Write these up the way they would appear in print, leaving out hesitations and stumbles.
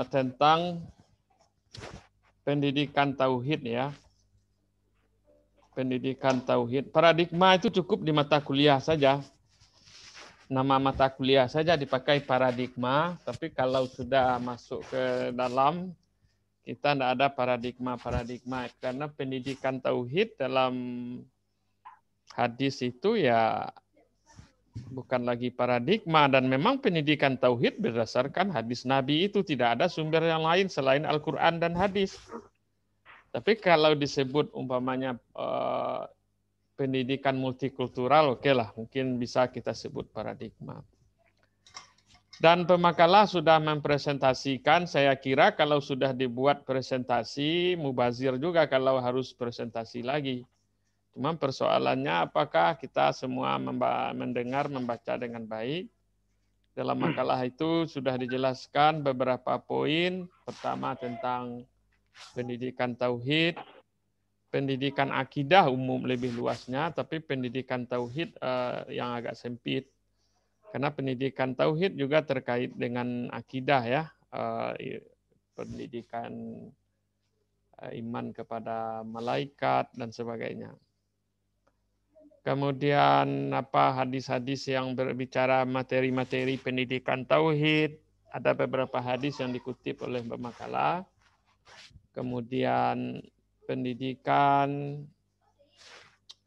tentang pendidikan tauhid ya. Pendidikan tauhid. Paradigma itu cukup di mata kuliah saja. Nama mata kuliah saja dipakai paradigma, tapi kalau sudah masuk ke dalam, kita tidak ada paradigma-paradigma. Karena pendidikan tauhid dalam hadis itu ya bukan lagi paradigma, dan memang pendidikan tauhid berdasarkan hadis Nabi itu tidak ada sumber yang lain selain Al-Quran dan hadis. Tapi kalau disebut umpamanya pendidikan multikultural, oke lah, mungkin bisa kita sebut paradigma. Dan pemakalah sudah mempresentasikan, saya kira kalau sudah dibuat presentasi, mubazir juga kalau harus presentasi lagi. Cuma persoalannya apakah kita semua mendengar, membaca dengan baik. Dalam makalah itu sudah dijelaskan beberapa poin. Pertama tentang pendidikan tauhid, pendidikan akidah umum lebih luasnya, tapi pendidikan tauhid yang agak sempit. Karena pendidikan tauhid juga terkait dengan akidah ya, pendidikan iman kepada malaikat dan sebagainya. Kemudian hadis-hadis yang berbicara materi-materi pendidikan tauhid, ada beberapa hadis yang dikutip oleh pemakalah. Kemudian pendidikan,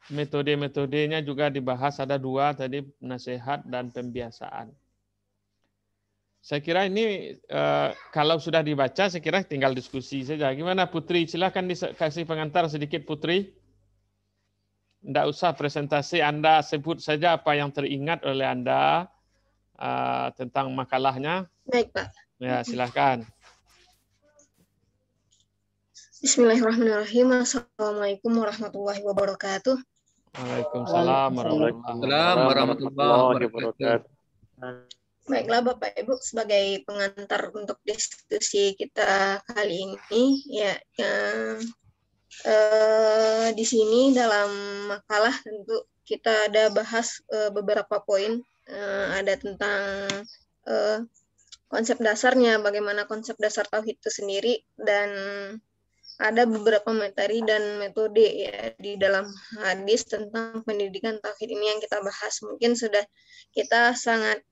metode-metodenya juga dibahas, ada 2 tadi, nasihat dan pembiasaan. Saya kira ini kalau sudah dibaca, saya kira tinggal diskusi saja. Gimana Putri? Silakan dikasih pengantar sedikit Putri. Tidak usah presentasi, Anda sebut saja apa yang teringat oleh Anda tentang makalahnya. Baik, Pak. Ya, silakan. Bismillahirrahmanirrahim. Assalamualaikum warahmatullahi wabarakatuh. Waalaikumsalam warahmatullahi wabarakatuh. Baiklah Bapak Ibu, sebagai pengantar untuk diskusi kita kali ini, di sini dalam makalah tentu kita ada bahas beberapa poin, ada tentang konsep dasarnya, bagaimana konsep dasar tauhid itu sendiri, dan ada beberapa materi dan metode ya di dalam hadis tentang pendidikan tauhid ini yang kita bahas. Mungkin sudah kita sangat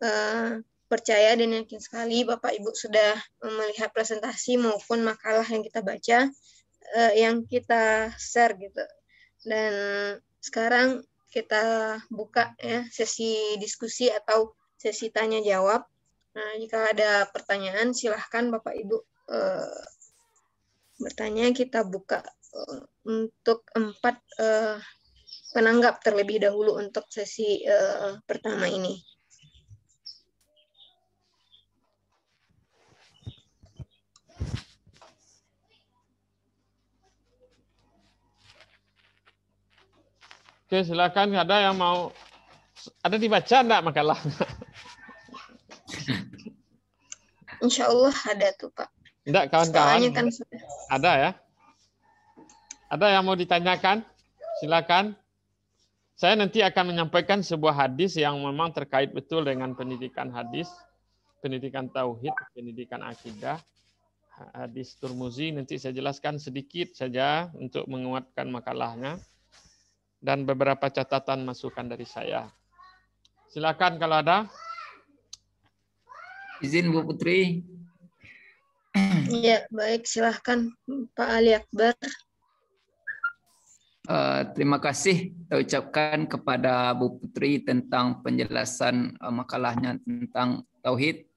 percaya dan yakin sekali Bapak Ibu sudah melihat presentasi maupun makalah yang kita baca, yang kita share gitu. Dan sekarang kita buka ya sesi diskusi atau sesi tanya jawab. Nah, jika ada pertanyaan silahkan Bapak Ibu bertanya. Kita buka untuk 4 penanggap terlebih dahulu untuk sesi pertama ini. Oke, silakan. Ada yang mau, ada dibaca enggak makalah? Insya Allah ada tuh Pak. Enggak, kawan-kawan? Kan sudah. Ada ya? Ada yang mau ditanyakan? Silakan. Saya nanti akan menyampaikan sebuah hadis yang memang terkait betul dengan pendidikan hadis, pendidikan tauhid, pendidikan akidah. Hadis Turmuzi nanti saya jelaskan sedikit saja untuk menguatkan makalahnya dan beberapa catatan masukan dari saya. Silakan kalau ada. Izin Bu Putri. Ya, baik, silahkan Pak Ali Akbar. Terima kasih saya ucapkan kepada Bu Putri tentang penjelasan makalahnya tentang tauhid.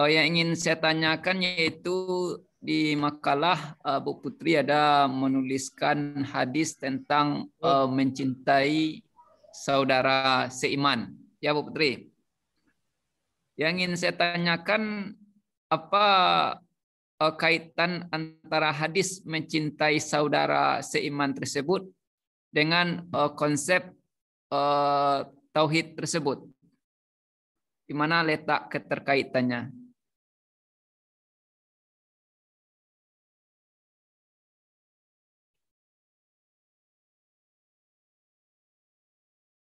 Yang ingin saya tanyakan yaitu di makalah Bu Putri ada menuliskan hadis tentang mencintai saudara seiman. Ya Bu Putri. Yang ingin saya tanyakan, apa kaitan antara hadis mencintai saudara seiman tersebut dengan konsep tauhid tersebut? Di mana letak keterkaitannya?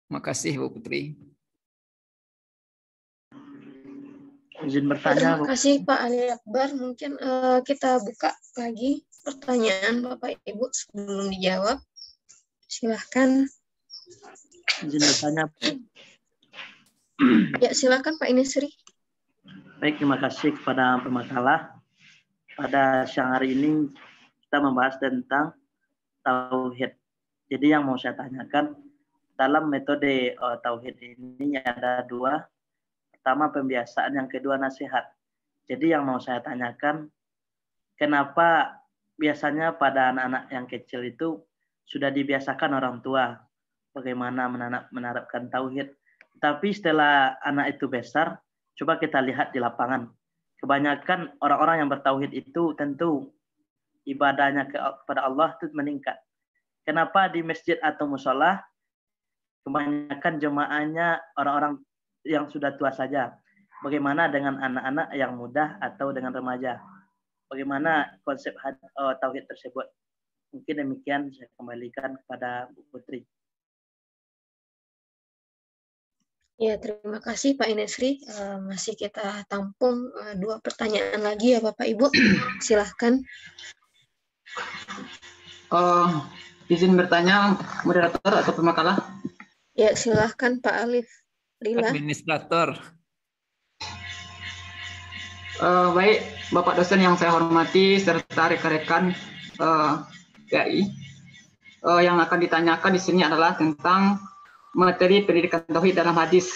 Makasih Bu Putri. Izin Terima bertanya, kasih Pak Ali Akbar. Mungkin kita buka lagi pertanyaan Bapak Ibu sebelum dijawab. Silahkan. izin bertanya. Ya, silahkan Pak Inesri. Baik, terima kasih kepada pemakalah. Pada siang hari ini kita membahas tentang tauhid. Jadi yang mau saya tanyakan, dalam metode tauhid ini ada dua. Pertama pembiasaan, yang kedua nasihat. Jadi yang mau saya tanyakan, kenapa biasanya pada anak-anak yang kecil itu sudah dibiasakan orang tua bagaimana menerapkan tauhid. Tapi setelah anak itu besar, coba kita lihat di lapangan. Kebanyakan orang-orang yang bertauhid itu tentu ibadahnya kepada Allah itu meningkat. Kenapa di masjid atau musola kebanyakan jemaahnya orang-orang yang sudah tua saja? Bagaimana dengan anak-anak yang muda atau dengan remaja? Bagaimana konsep tauhid tersebut? Mungkin demikian, saya kembalikan kepada Bu Putri. Ya, terima kasih Pak Inesri. Masih kita tampung dua pertanyaan lagi ya Bapak Ibu. Silahkan. Izin bertanya, moderator atau pemakalah? Ya, silahkan Pak Alif Lila. Administrator. Baik, Bapak dosen yang saya hormati serta rekan-rekan PAI. Yang akan ditanyakan di sini adalah tentang materi pendidikan tauhid dalam hadis.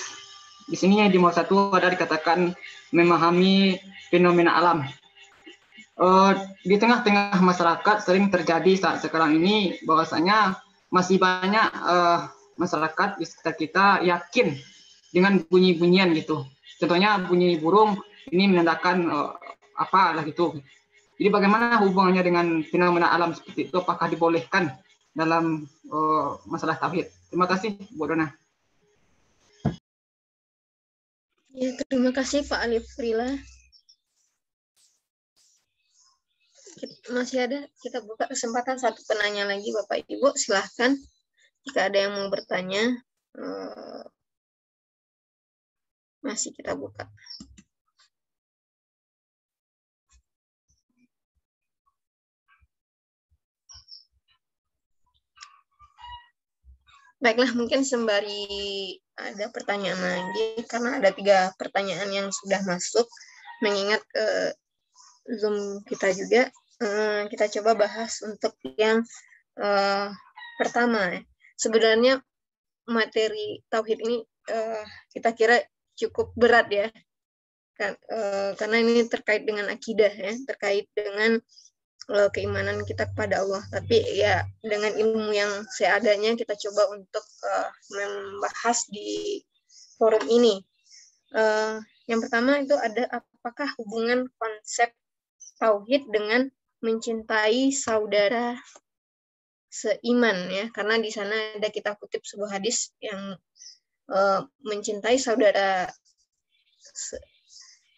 Di sini di nomor 1 ada dikatakan memahami fenomena alam. Di tengah-tengah masyarakat sering terjadi saat sekarang ini bahwasanya masih banyak masyarakat di sekitar kita yakin dengan bunyi-bunyian gitu. Contohnya bunyi burung ini menandakan apa lah gitu. Jadi bagaimana hubungannya dengan fenomena alam seperti itu? Apakah dibolehkan dalam masalah tauhid? Terima kasih, Bu Dona. Ya, terima kasih Pak Alif Lila. Masih ada, kita buka kesempatan satu penanya lagi Bapak Ibu, silahkan jika ada yang mau bertanya, masih kita buka. Baiklah, mungkin sembari ada pertanyaan lagi, karena ada 3 pertanyaan yang sudah masuk, mengingat Zoom kita juga, kita coba bahas untuk yang pertama. Sebenarnya materi tauhid ini kita kira cukup berat ya, karena ini terkait dengan akidah ya, terkait dengan keimanan kita kepada Allah. Tapi ya dengan ilmu yang seadanya kita coba untuk membahas di forum ini. Yang pertama itu ada, apakah hubungan konsep tauhid dengan mencintai saudara seiman ya, karena di sana ada kita kutip sebuah hadis yang mencintai saudara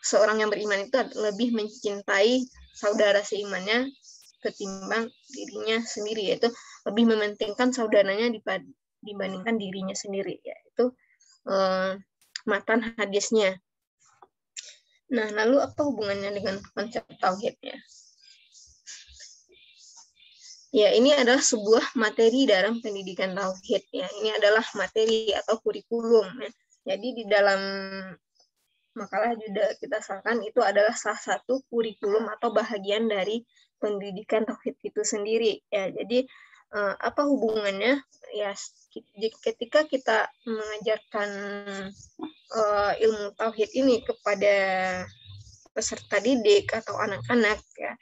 seorang yang beriman itu lebih mencintai saudara seimannya ketimbang dirinya sendiri, yaitu lebih mementingkan saudaranya dibandingkan dirinya sendiri, yaitu matan hadisnya. Nah, lalu apa hubungannya dengan konsep tauhidnya? Ya, ini adalah sebuah materi dalam pendidikan tauhid ya. Ini adalah materi atau kurikulum ya. Jadi di dalam makalah juga kita sampaikan itu adalah salah satu kurikulum atau bahagian dari pendidikan tauhid itu sendiri ya. Jadi apa hubungannya ya, ketika kita mengajarkan ilmu tauhid ini kepada peserta didik atau anak-anak ya,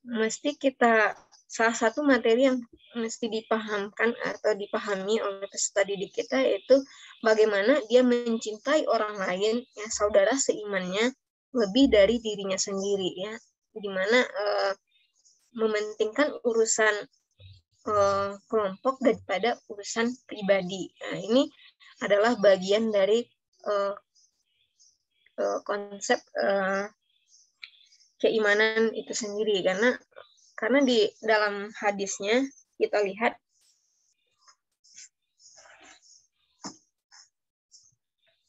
mesti kita, salah satu materi yang mesti dipahamkan atau dipahami oleh peserta didik kita yaitu bagaimana dia mencintai orang lain ya, saudara seimannya lebih dari dirinya sendiri ya, di mana mementingkan urusan kelompok daripada urusan pribadi. Nah, ini adalah bagian dari konsep keimanan itu sendiri, karena di dalam hadisnya kita lihat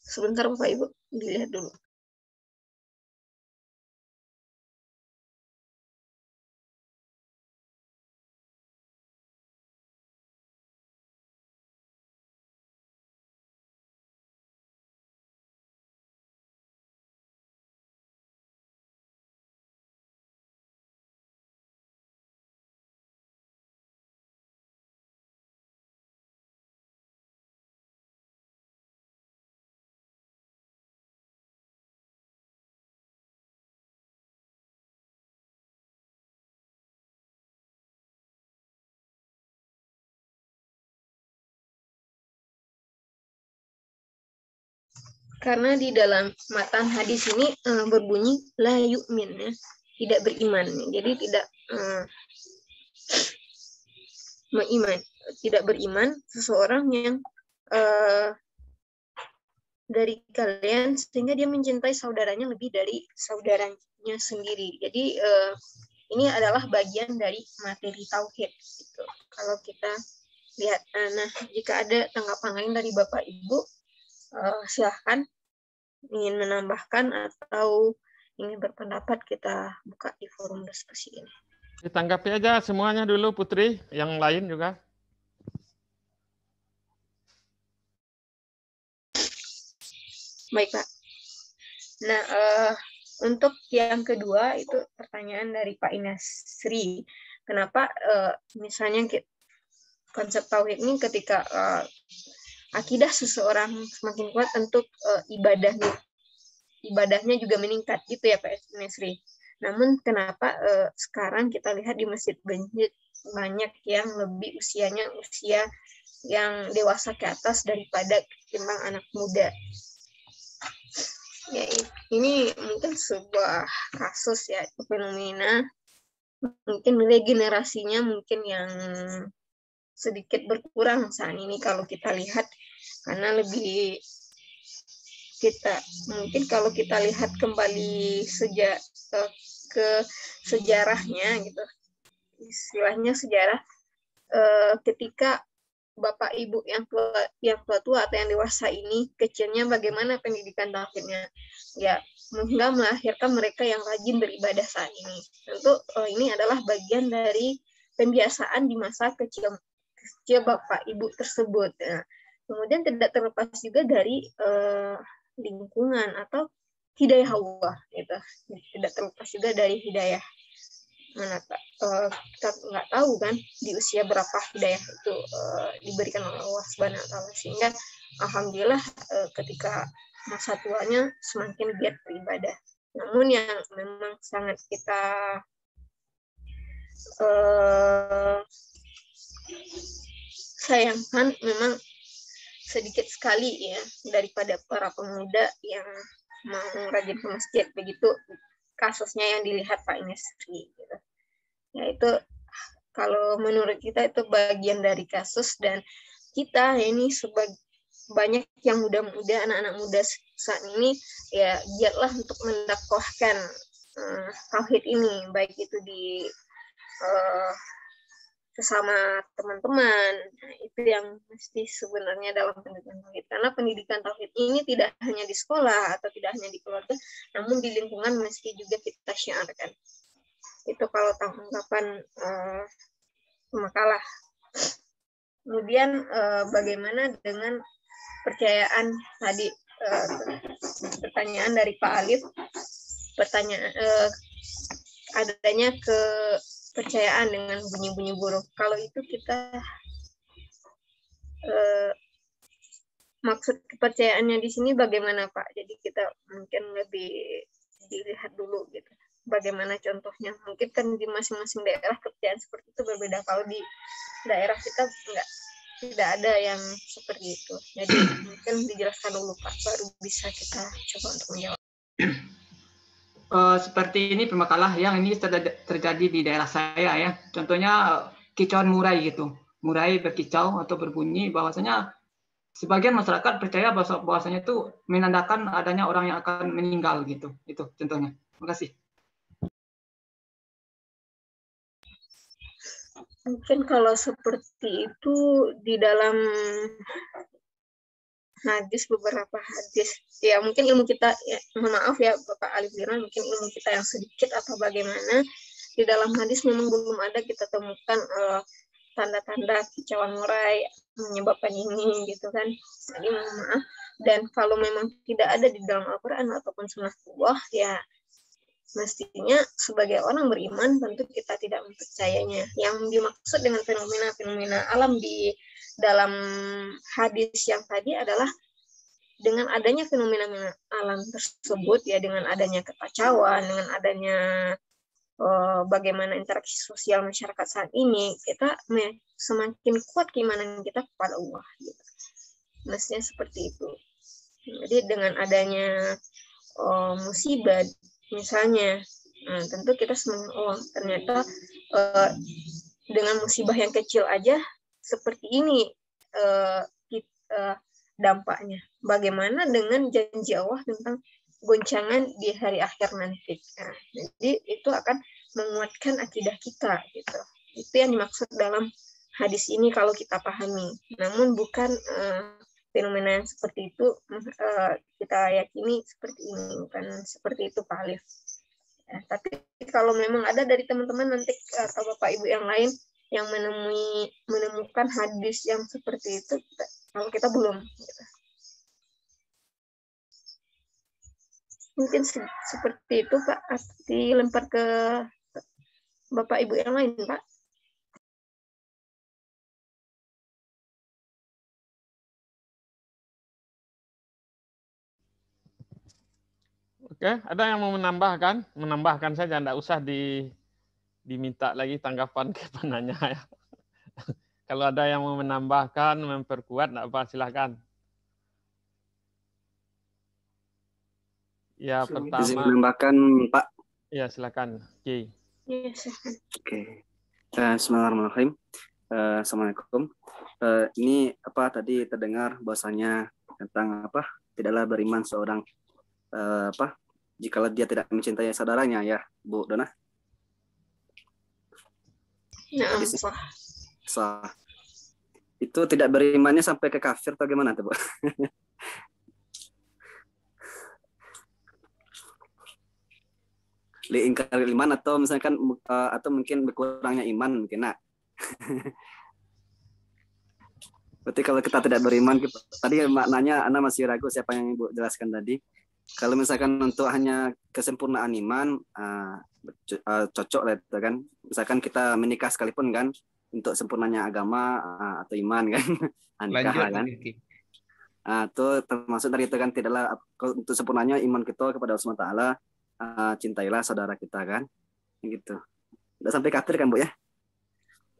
sebentar Bapak Ibu, dilihat dulu. Karena di dalam matan hadis ini berbunyi la yu'min, ya, tidak beriman. Jadi tidak beriman seseorang yang dari kalian sehingga dia mencintai saudaranya lebih dari saudaranya sendiri. Jadi ini adalah bagian dari materi tauhid. Gitu. Kalau kita lihat, nah jika ada tanggapan lain dari Bapak Ibu, silahkan ingin menambahkan atau ingin berpendapat, kita buka di forum diskusi ini. Ditanggapi aja semuanya dulu, Putri. Yang lain juga. Baik, Pak. Nah, untuk yang kedua itu pertanyaan dari Pak Inasri. Kenapa misalnya konsep tauhid ini ketika akidah seseorang semakin kuat, untuk ibadahnya juga meningkat, gitu ya Pak Inasri. Namun kenapa sekarang kita lihat di masjid banyak yang lebih usianya usia yang dewasa ke atas daripada ketimbang anak muda? Ya, ini mungkin sebuah kasus ya, fenomena mungkin regenerasinya mungkin yang sedikit berkurang saat ini kalau kita lihat, karena kalau kita lihat kembali ke sejarahnya gitu, istilahnya sejarah, ketika Bapak Ibu yang tua atau yang dewasa ini kecilnya bagaimana pendidikan tauhidnya, ya hingga melahirkan mereka yang rajin beribadah saat ini. Tentu ini adalah bagian dari pembiasaan di masa kecil Bapak Ibu tersebut. Nah, kemudian tidak terlepas juga dari lingkungan atau hidayah Allah, gitu. Tidak terlepas juga dari hidayah. Kita nggak tahu kan di usia berapa hidayah itu diberikan oleh Allah Subhanahu wa Ta'ala, sehingga alhamdulillah ketika masa tuanya semakin giat beribadah. Namun yang memang sangat kita sayangkan, memang sedikit sekali ya daripada para pemuda yang mau rajin ke masjid, begitu kasusnya yang dilihat Pak Inasri, gitu. Ya itu kalau menurut kita itu bagian dari kasus, dan kita ini banyak yang muda-muda, anak-anak muda saat ini ya giatlah untuk mendakwahkan tauhid ini, baik itu di sesama teman-teman. Nah, itu yang mesti sebenarnya dalam pendidikan tauhid, karena pendidikan tauhid ini tidak hanya di sekolah atau tidak hanya di keluarga, namun di lingkungan mesti juga kita syiarkan. Itu kalau tanggapan makalah. Kemudian bagaimana dengan percayaan tadi, pertanyaan dari Pak Alif, adanya kepercayaan dengan bunyi-bunyi burung. Kalau itu kita maksud kepercayaannya di sini bagaimana Pak? Jadi kita mungkin lebih dilihat dulu gitu. Bagaimana contohnya? Mungkin kan di masing-masing daerah kepercayaan seperti itu berbeda. Kalau di daerah kita tidak ada yang seperti itu. Jadi mungkin dijelaskan dulu Pak, baru bisa kita coba untuk menjawab. Seperti ini pemakalah yang ini terjadi di daerah saya ya. Contohnya kicauan murai gitu. Murai berkicau atau berbunyi, bahwasanya sebagian masyarakat percaya bahwasanya itu menandakan adanya orang yang akan meninggal gitu. Itu contohnya. Terima kasih. Mungkin kalau seperti itu di dalam hadis, beberapa hadis, ya mungkin ilmu kita, ya, mohon maaf ya Bapak Alif Diran, mungkin ilmu kita yang sedikit atau bagaimana, di dalam hadis memang belum ada kita temukan tanda-tanda kicauan murai menyebabkan ini gitu kan. Jadi mohon maaf, dan kalau memang tidak ada di dalam Al-Quran ataupun Sunnah Allah, ya mestinya sebagai orang beriman tentu kita tidak mempercayainya. Yang dimaksud dengan fenomena-fenomena alam di dalam hadis yang tadi adalah dengan adanya fenomena alam tersebut, ya dengan adanya kekacauan, dengan adanya bagaimana interaksi sosial masyarakat saat ini, kita semakin kuat keimanan kita kepada Allah. Gitu. Mestinya seperti itu. Jadi dengan adanya musibah misalnya, nah, tentu kita ternyata dengan musibah yang kecil aja seperti ini dampaknya. Bagaimana dengan janji Allah tentang goncangan di hari akhir nanti. Nah, jadi itu akan menguatkan akidah kita gitu. Itu yang dimaksud dalam hadis ini kalau kita pahami. Namun bukan fenomena yang seperti itu kita yakini seperti ini, bukan seperti itu Pak Alif. Ya, tapi kalau memang ada dari teman-teman nanti atau Bapak Ibu yang lain yang menemukan hadis yang seperti itu, kalau kita belum. Gitu. Mungkin seperti itu Pak, dilempar ke Bapak Ibu yang lain Pak. Oke, ada yang mau menambahkan? Menambahkan saja, tidak usah diminta lagi tanggapan ke penanya ya. Kalau ada yang mau menambahkan, memperkuat, tidak apa, silakan. Ya, pertama. Izin menambahkan, Pak. Ya, silakan. Oke. Oke. Bismillahirrahmanirrahim. Assalamualaikum. Ini apa tadi terdengar bahwasanya tentang apa? Tidaklah beriman seorang jikalau dia tidak mencintai saudaranya ya, Bu Dona. Ya, sah. Itu tidak berimannya sampai ke kafir atau gimana tuh, Bu? Liingkar iman atau misalkan atau mungkin berkurangnya iman mungkin. Nah. Berarti kalau kita tidak beriman, tadi maknanya Anda masih ragu siapa yang Ibu jelaskan tadi. Kalau misalkan untuk hanya kesempurnaan iman, cocok lah itu kan. Misalkan kita menikah sekalipun kan, untuk sempurnanya agama atau iman kan, nikah kan. Itu termasuk dari itu kan, tidaklah untuk sempurnanya iman kita kepada Allah SWT, cintailah saudara kita kan, gitu. Udah sampai kafir kan Bu ya?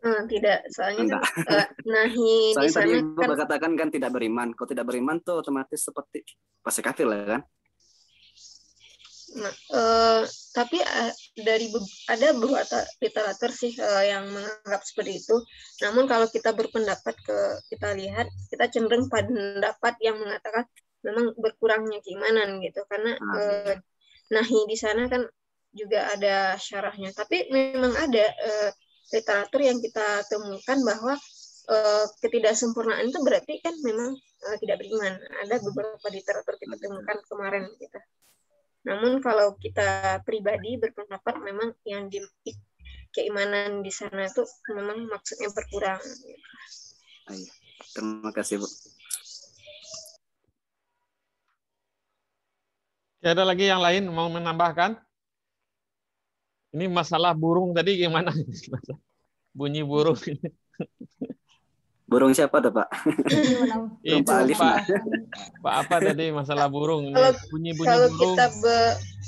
Tidak, soalnya kan nahi di sana tadi Ibu kan berkatakan kan tidak beriman. Kalau tidak beriman tuh otomatis seperti pasti kafir lah kan. Nah, tapi ada beberapa literatur sih yang menganggap seperti itu. Namun kalau kita berpendapat kita lihat, kita cenderung pada pendapat yang mengatakan memang berkurangnya keimanan gitu, karena nahi di sana kan juga ada syarahnya. Tapi memang ada literatur yang kita temukan bahwa ketidaksempurnaan itu berarti kan memang tidak beriman. Ada beberapa literatur kita temukan kemarin gitu. Namun kalau kita pribadi berpendapat memang yang keimanan di sana itu memang maksudnya berkurang. Terima kasih Bu. Ada lagi yang lain mau menambahkan? Ini masalah burung tadi gimana? Bunyi burung. Burung siapa tuh Pak? Itu Pak apa tadi masalah burung? Bunyi-bunyi kalau burung. Kita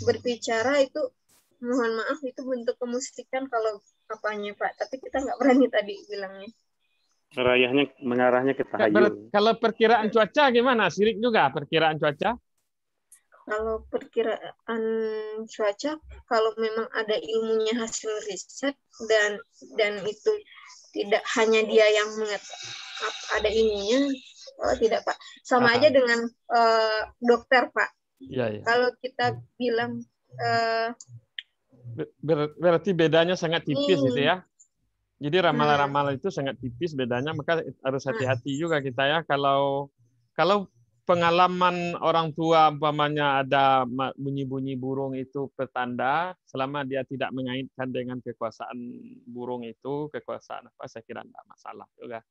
berbicara itu, mohon maaf itu bentuk kemusikan kalau apanya Pak, tapi kita nggak berani tadi bilangnya. Mengarahnya ke tahayul. Kalau perkiraan cuaca gimana? Sirik juga perkiraan cuaca? Kalau perkiraan cuaca, kalau memang ada ilmunya hasil riset dan itu tidak hanya dia yang ada ilmunya, tidak Pak. Sama aja dengan dokter Pak. Ya. Kalau kita bilang berarti bedanya sangat tipis gitu ya. Jadi ramalan-ramalan itu sangat tipis bedanya, maka harus hati-hati juga kita ya. Kalau pengalaman orang tua umpamanya ada bunyi-bunyi burung itu petanda, selama dia tidak mengaitkan dengan kekuasaan burung itu, kekuasaan apa, saya kira tidak masalah juga.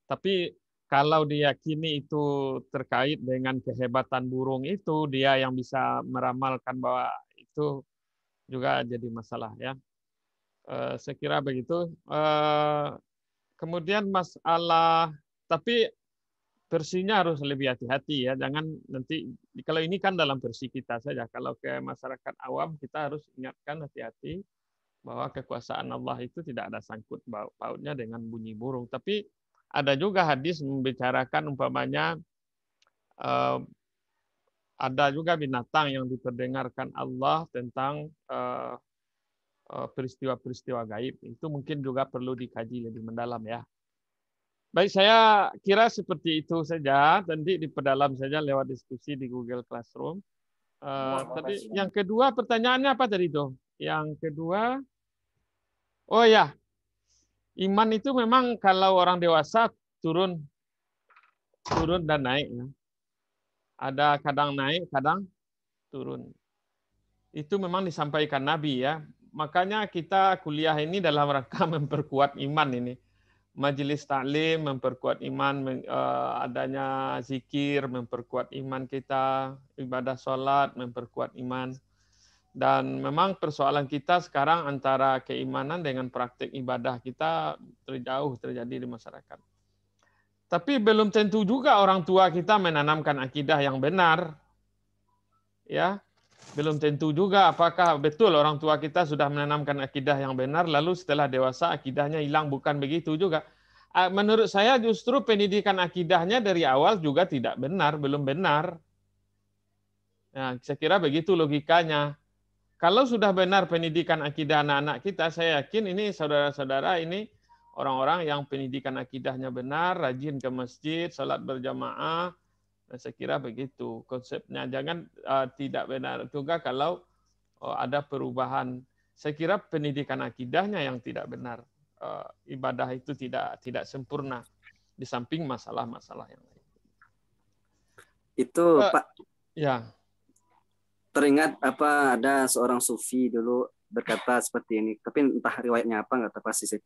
Tapi kalau diyakini itu terkait dengan kehebatan burung itu, dia yang bisa meramalkan bahwa itu juga jadi masalah ya. Saya kira begitu. Kemudian masalah, tapi versinya harus lebih hati-hati ya, jangan nanti, kalau ini kan dalam versi kita saja, kalau ke masyarakat awam kita harus ingatkan hati-hati bahwa kekuasaan Allah itu tidak ada sangkut pautnya dengan bunyi burung. Tapi ada juga hadis membicarakan umpamanya ada juga binatang yang diperdengarkan Allah tentang peristiwa-peristiwa gaib. Itu mungkin juga perlu dikaji lebih mendalam ya. Baik, saya kira seperti itu saja. Nanti diperdalam saja lewat diskusi di Google Classroom. Tadi yang kedua pertanyaannya apa tadi itu? Yang kedua, oh ya, iman itu memang kalau orang dewasa turun dan naik. Ya. Ada kadang naik, kadang turun. Itu memang disampaikan Nabi ya. Makanya kita kuliah ini dalam rangka memperkuat iman ini. Majelis taklim memperkuat iman, adanya zikir memperkuat iman kita, ibadah sholat memperkuat iman. Dan memang persoalan kita sekarang antara keimanan dengan praktik ibadah kita terjauh terjadi di masyarakat. Tapi belum tentu juga orang tua kita menanamkan akidah yang benar. Ya, belum tentu juga apakah betul orang tua kita sudah menanamkan akidah yang benar, lalu setelah dewasa akidahnya hilang, bukan begitu juga. Menurut saya justru pendidikan akidahnya dari awal juga tidak benar, belum benar. Nah, saya kira begitu logikanya. Kalau sudah benar pendidikan akidah anak-anak kita, saya yakin ini saudara-saudara ini orang-orang yang pendidikan akidahnya benar, rajin ke masjid, salat berjamaah. Nah, saya kira begitu konsepnya. Jangan tidak benar juga kalau ada perubahan. Saya kira pendidikan akidahnya yang tidak benar. Ibadah itu tidak sempurna di samping masalah-masalah yang lain. Itu Pak. Ya. Teringat ada seorang sufi dulu berkata seperti ini. Tapi entah riwayatnya apa nggak tahu pasti sih.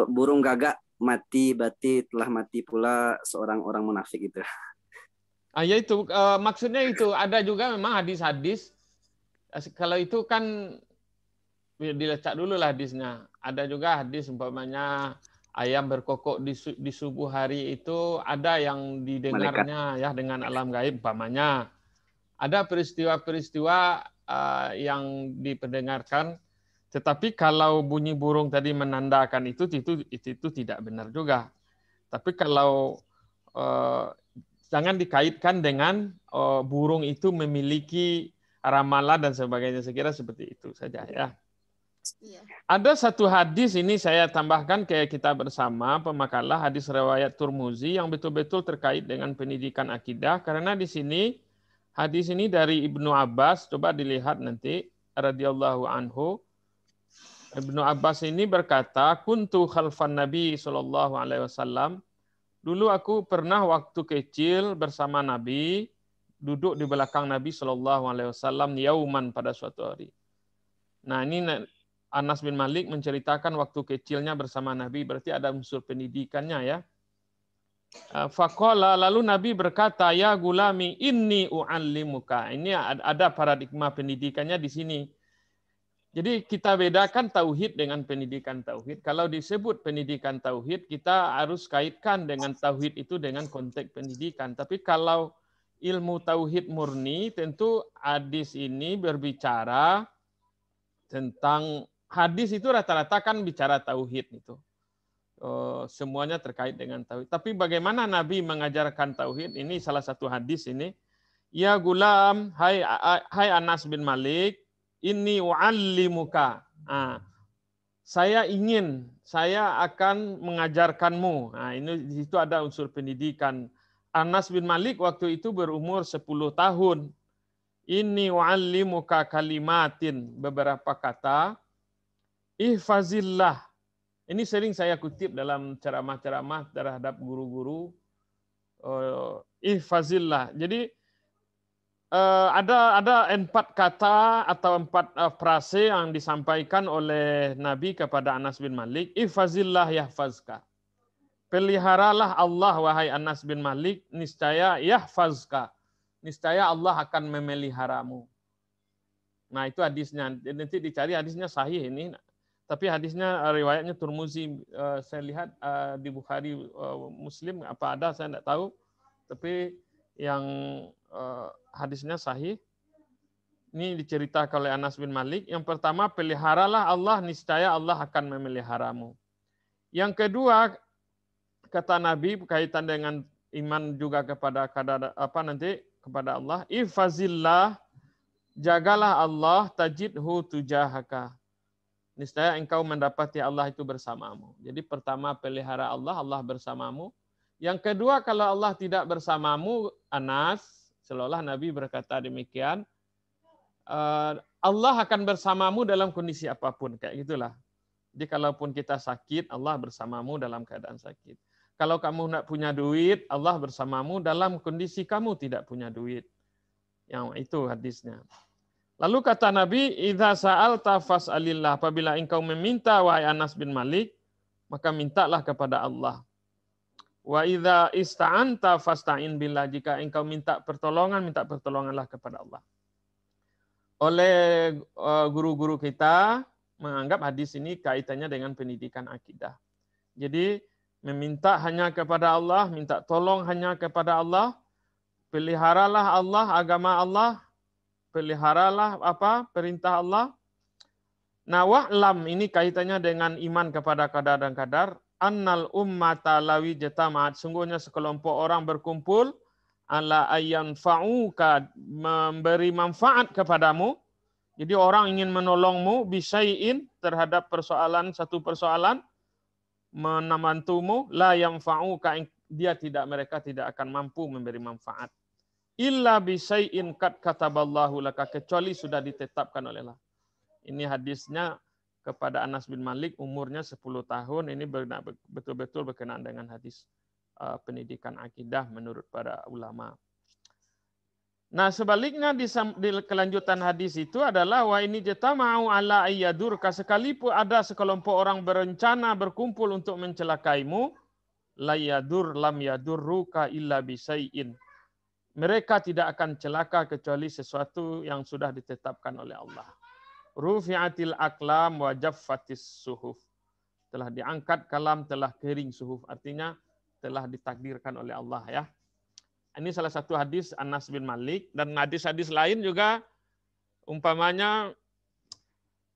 Burung gagak mati berarti telah mati pula seorang orang munafik itu. Ya itu maksudnya itu ada juga memang hadis-hadis. Kalau itu kan dilecak dulu lah hadisnya. Ada juga hadis umpamanya ayam berkokok di subuh hari itu ada yang didengarnya ya dengan alam gaib umpamanya. Ada peristiwa-peristiwa yang diperdengarkan, tetapi kalau bunyi burung tadi menandakan itu tidak benar juga. Tapi kalau jangan dikaitkan dengan burung itu memiliki ramalan dan sebagainya. Saya kira seperti itu saja ya. Iya. Ada satu hadis ini saya tambahkan kayak kita bersama pemakalah hadis riwayat Turmuzi yang betul-betul terkait dengan pendidikan akidah, karena di sini hadis ini dari Ibnu Abbas, coba dilihat nanti radhiyallahu anhu. Ibnu Abbas ini berkata, kuntu khalfan Nabi sallallahu alaihi wasallam. Dulu aku pernah waktu kecil bersama Nabi, duduk di belakang Nabi sallallahu alaihi wasallam yauman pada suatu hari. Nah, ini Anas bin Malik menceritakan waktu kecilnya bersama Nabi, berarti ada unsur pendidikannya ya. Faqala, lalu Nabi berkata, ya gulami inni u'allimuka. Ini ada paradigma pendidikannya di sini. Jadi kita bedakan tauhid dengan pendidikan tauhid. Kalau disebut pendidikan tauhid, kita harus kaitkan dengan tauhid itu dengan konteks pendidikan. Tapi kalau ilmu tauhid murni, tentu hadis ini berbicara tentang, hadis itu rata-rata kan bicara tauhid itu. Semuanya terkait dengan tauhid. Tapi bagaimana Nabi mengajarkan tauhid? Ini salah satu hadis ini. Ya gulam, hai Anas bin Malik, inni u'allimuka. Saya akan mengajarkanmu. Nah, ini di situ ada unsur pendidikan. Anas bin Malik waktu itu berumur 10 tahun. Inni u'allimuka kalimatin, beberapa kata. Ihfazillah. Ini sering saya kutip dalam ceramah-ceramah terhadap guru-guru. Ihfazillah. Jadi ada 4 kata atau 4 frase yang disampaikan oleh Nabi kepada Anas bin Malik. Ihfazillah yahfazka. Peliharalah Allah wahai Anas bin Malik, niscaya yahfazka. Niscaya Allah akan memeliharamu. Nah, itu hadisnya. Nanti dicari hadisnya sahih ini. Tapi hadisnya riwayatnya Turmuzi, saya lihat di Bukhari, Muslim apa ada saya tidak tahu. Tapi yang hadisnya sahih. Ini diceritakan oleh Anas bin Malik. Yang pertama, peliharalah Allah, niscaya Allah akan memeliharamu. Yang kedua, kata Nabi berkaitan dengan iman juga kepada kepada Allah, ifazillah, jagalah Allah, tajidhu tujahaka. Niscaya engkau mendapati Allah itu bersamamu. Jadi pertama pelihara Allah, Allah bersamamu. Yang kedua, kalau Allah tidak bersamamu, Anas, seolah Nabi berkata demikian, Allah akan bersamamu dalam kondisi apapun, kayak gitulah. Jadi kalaupun kita sakit, Allah bersamamu dalam keadaan sakit. Kalau kamu tidak punya duit, Allah bersamamu dalam kondisi kamu tidak punya duit. Yang itu hadisnya. Lalu kata Nabi, idza sa'alta fas'alillah, apabila engkau meminta wahai Anas bin Malik, maka mintalah kepada Allah. Wa idza ista'anta fasta'in billah, jika engkau minta pertolonganlah kepada Allah. Oleh guru-guru kita menganggap hadis ini kaitannya dengan pendidikan akidah. Jadi meminta hanya kepada Allah, minta tolong hanya kepada Allah, peliharalah Allah, agama Allah, peliharalah perintah Allah. Nah, wa'lam ini kaitannya dengan iman kepada qada dan qadar. Annal ummata lawi jatama'at, sungguhnya sekelompok orang berkumpul ala ayyan fa'uka, memberi manfaat kepadamu. Jadi orang ingin menolongmu bisyai'in terhadap satu persoalan, membantumu, la yanfa'uka, mereka tidak akan mampu memberi manfaat. Illa bisyai'in qad kataballahu laka, kecuali sudah ditetapkan oleh Allah. Ini hadisnya kepada Anas bin Malik, umurnya 10 tahun, ini betul-betul berkenaan dengan hadis pendidikan akidah menurut para ulama. Nah, sebaliknya di kelanjutan hadis itu adalah wa ini jatama'u ala ayyadurka, sekalipun ada sekelompok orang berencana berkumpul untuk mencelakaimu, lam yadurruka illa bisai'in. Mereka tidak akan celaka kecuali sesuatu yang sudah ditetapkan oleh Allah. Rufi'atil aqlam wa jaffatis suhuf. Telah diangkat kalam, telah kering suhuf. Artinya telah ditakdirkan oleh Allah, ya. Ini salah satu hadis Anas bin Malik, dan hadis-hadis lain juga, umpamanya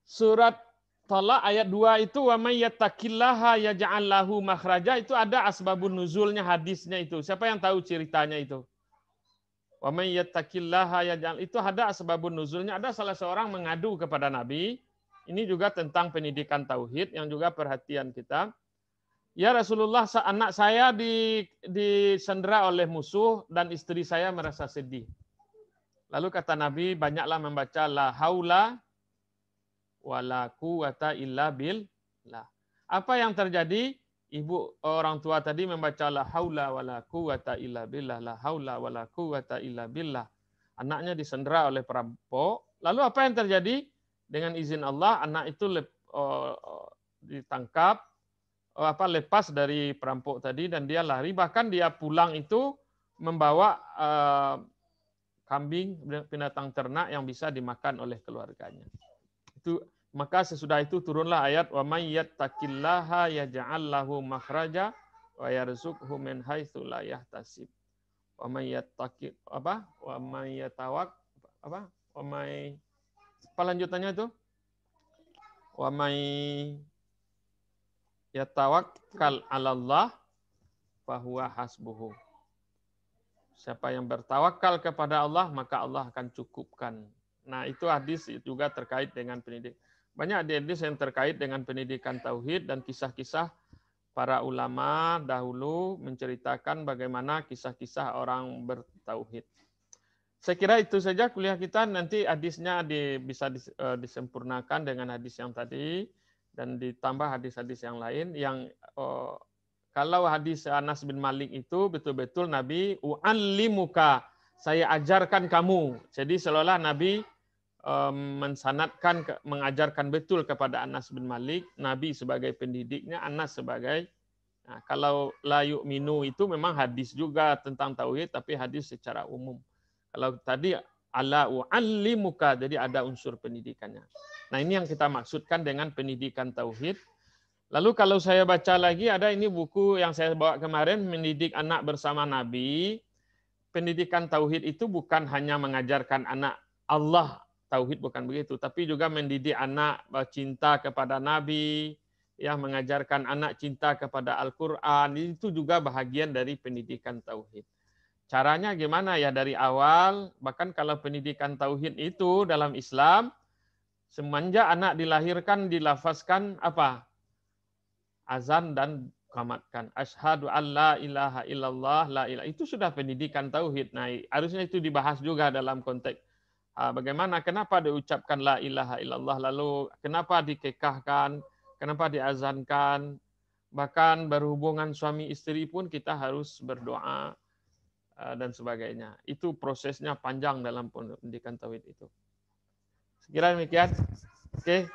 surat Talaq ayat 2 itu wa may yattaqillaha yaj'al lahu makhraja, itu ada asbabun nuzulnya hadisnya itu. Siapa yang tahu ceritanya itu? Wa may yattaqillaha yaj'al, itu ada asbabun nuzulnya. Ada salah seorang mengadu kepada Nabi. Ini juga tentang pendidikan tauhid yang juga perhatian kita. Ya Rasulullah, anak saya disandera oleh musuh dan istri saya merasa sedih. Lalu kata Nabi, banyaklah membaca la haula wala quwata illa billah. Apa yang terjadi? Ibu orang tua tadi membaca la haula wala quwata illa billah, la haula wala quwata illa billah. Anaknya disandera oleh perampok. Lalu apa yang terjadi? Dengan izin Allah, anak itu ditangkap, lepas dari perampok tadi, dan dia lari. Bahkan dia pulang itu membawa kambing, binatang ternak yang bisa dimakan oleh keluarganya. Maka sesudah itu turunlah ayat wa may yattaqillaha yaj'al lahu makhraja wa yarzuqhu min haitsu la yahtasib. Wa may yattaqi wa may yatawak apa lanjutannya itu? Wa may yatawakkal 'alallah fahuwa hasbuhu. Siapa yang bertawakal kepada Allah, maka Allah akan cukupkan. Nah, itu hadis juga terkait dengan pendidikan. Banyak hadis yang terkait dengan pendidikan tauhid, dan kisah-kisah para ulama dahulu menceritakan bagaimana kisah-kisah orang bertauhid. Saya kira itu saja kuliah kita. Nanti hadisnya bisa disempurnakan dengan hadis yang tadi dan ditambah hadis-hadis yang lain. Yang kalau hadis Anas bin Malik itu betul-betul Nabi u'allimuka, saya ajarkan kamu. Jadi seolah Nabi mensanadkan, mengajarkan betul kepada Anas bin Malik, Nabi sebagai pendidiknya, Anas sebagai, nah, kalau la yu'minu itu memang hadis juga tentang tauhid, tapi hadis secara umum. Kalau tadi ala u'allimuka, jadi ada unsur pendidikannya. Nah, ini yang kita maksudkan dengan pendidikan tauhid. Lalu kalau saya baca lagi, ada ini buku yang saya bawa kemarin, Mendidik Anak Bersama Nabi. Pendidikan tauhid itu bukan hanya mengajarkan anak Allah, tauhid bukan begitu, tapi juga mendidik anak cinta kepada Nabi, ya, mengajarkan anak cinta kepada Al-Qur'an, itu juga bahagian dari pendidikan tauhid. Caranya gimana ya dari awal, bahkan kalau pendidikan tauhid itu dalam Islam, semenjak anak dilahirkan dilafazkan apa? Azan dan qamatkan. Asyhadu an la ilaha illallah, la ilaha. Itu sudah pendidikan tauhid. Nah, harusnya itu dibahas juga dalam konteks bagaimana, kenapa diucapkan la ilaha illallah, lalu kenapa dikekahkan, kenapa diazankan, bahkan berhubungan suami istri pun kita harus berdoa dan sebagainya. Itu prosesnya panjang dalam pendidikan tauhid itu. Sekira demikian. Oke.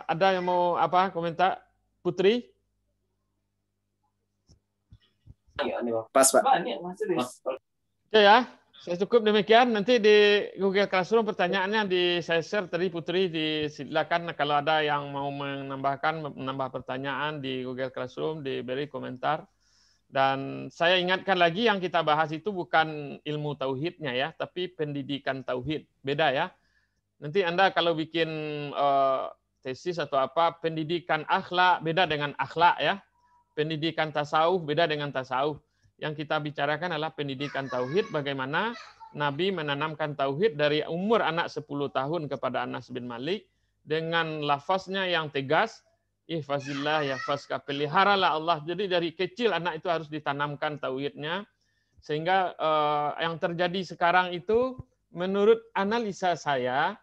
Ada yang mau komentar? Putri? Pas, Pak. Oke ya. Saya cukup demikian. Nanti di Google Classroom pertanyaannya saya share tadi Putri, silakan kalau ada yang mau menambah pertanyaan di Google Classroom diberi komentar. Dan saya ingatkan lagi yang kita bahas itu bukan ilmu tauhidnya ya, tapi pendidikan tauhid. Beda ya. Nanti Anda kalau bikin tesis atau apa, pendidikan akhlak beda dengan akhlak ya. Pendidikan tasawuf beda dengan tasawuf. Yang kita bicarakan adalah pendidikan tauhid, bagaimana Nabi menanamkan tauhid dari umur anak 10 tahun kepada Anas bin Malik dengan lafaznya yang tegas, ihfazillah yahfazka, peliharalah Allah. Jadi dari kecil anak itu harus ditanamkan tauhidnya, sehingga yang terjadi sekarang itu menurut analisa saya,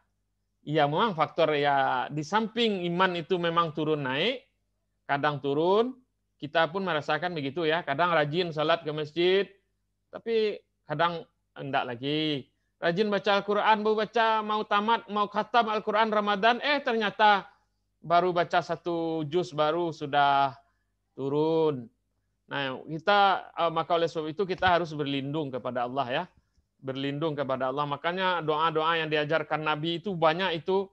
ya memang faktor ya di samping iman itu memang turun naik, kadang turun, kita pun merasakan begitu ya, kadang rajin salat ke masjid, tapi kadang enggak lagi. Rajin baca Al-Quran, baru baca mau tamat, mau khatam Al-Quran Ramadan, ternyata baru baca 1 juz baru sudah turun. Nah, maka oleh sebab itu kita harus berlindung kepada Allah ya. Berlindung kepada Allah. Makanya doa-doa yang diajarkan Nabi itu banyak itu.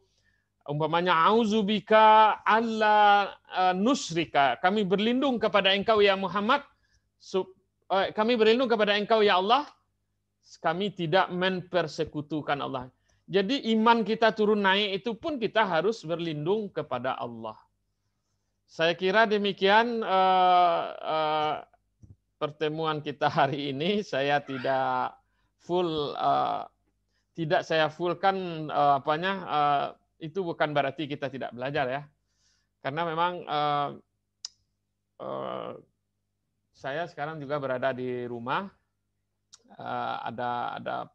Umpamanya auzubika alla nusrika. Kami berlindung kepada engkau ya Muhammad. Kami berlindung kepada engkau ya Allah. Kami tidak mempersekutukan Allah. Jadi iman kita turun naik itu pun kita harus berlindung kepada Allah. Saya kira demikian pertemuan kita hari ini. Saya tidak saya fullkan itu bukan berarti kita tidak belajar ya. Karena memang saya sekarang juga berada di rumah. Ada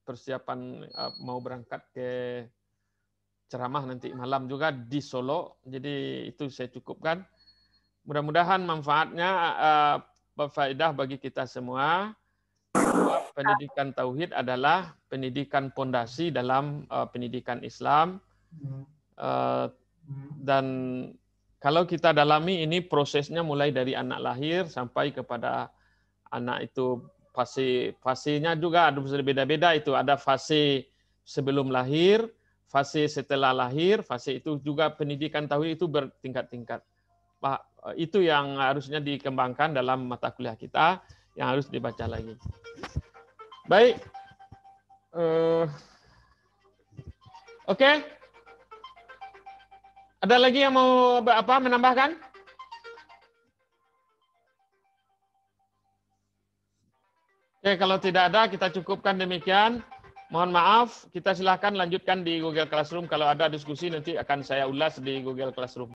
persiapan mau berangkat ke ceramah nanti malam juga di Solo. Jadi itu saya cukupkan. Mudah-mudahan manfaatnya berfaedah bagi kita semua. Pendidikan tauhid adalah pendidikan pondasi dalam pendidikan Islam. Dan kalau kita dalami ini prosesnya mulai dari anak lahir sampai kepada anak itu fasenya juga ada berbeda-beda itu. Ada fase sebelum lahir, fase setelah lahir, fase itu juga pendidikan tauhid itu bertingkat-tingkat. Itu yang harusnya dikembangkan dalam mata kuliah kita, yang harus dibaca lagi. Baik. Oke. Ada lagi yang mau menambahkan? Oke, kalau tidak ada kita cukupkan demikian. Mohon maaf, kita silakan lanjutkan di Google Classroom. Kalau ada diskusi nanti akan saya ulas di Google Classroom.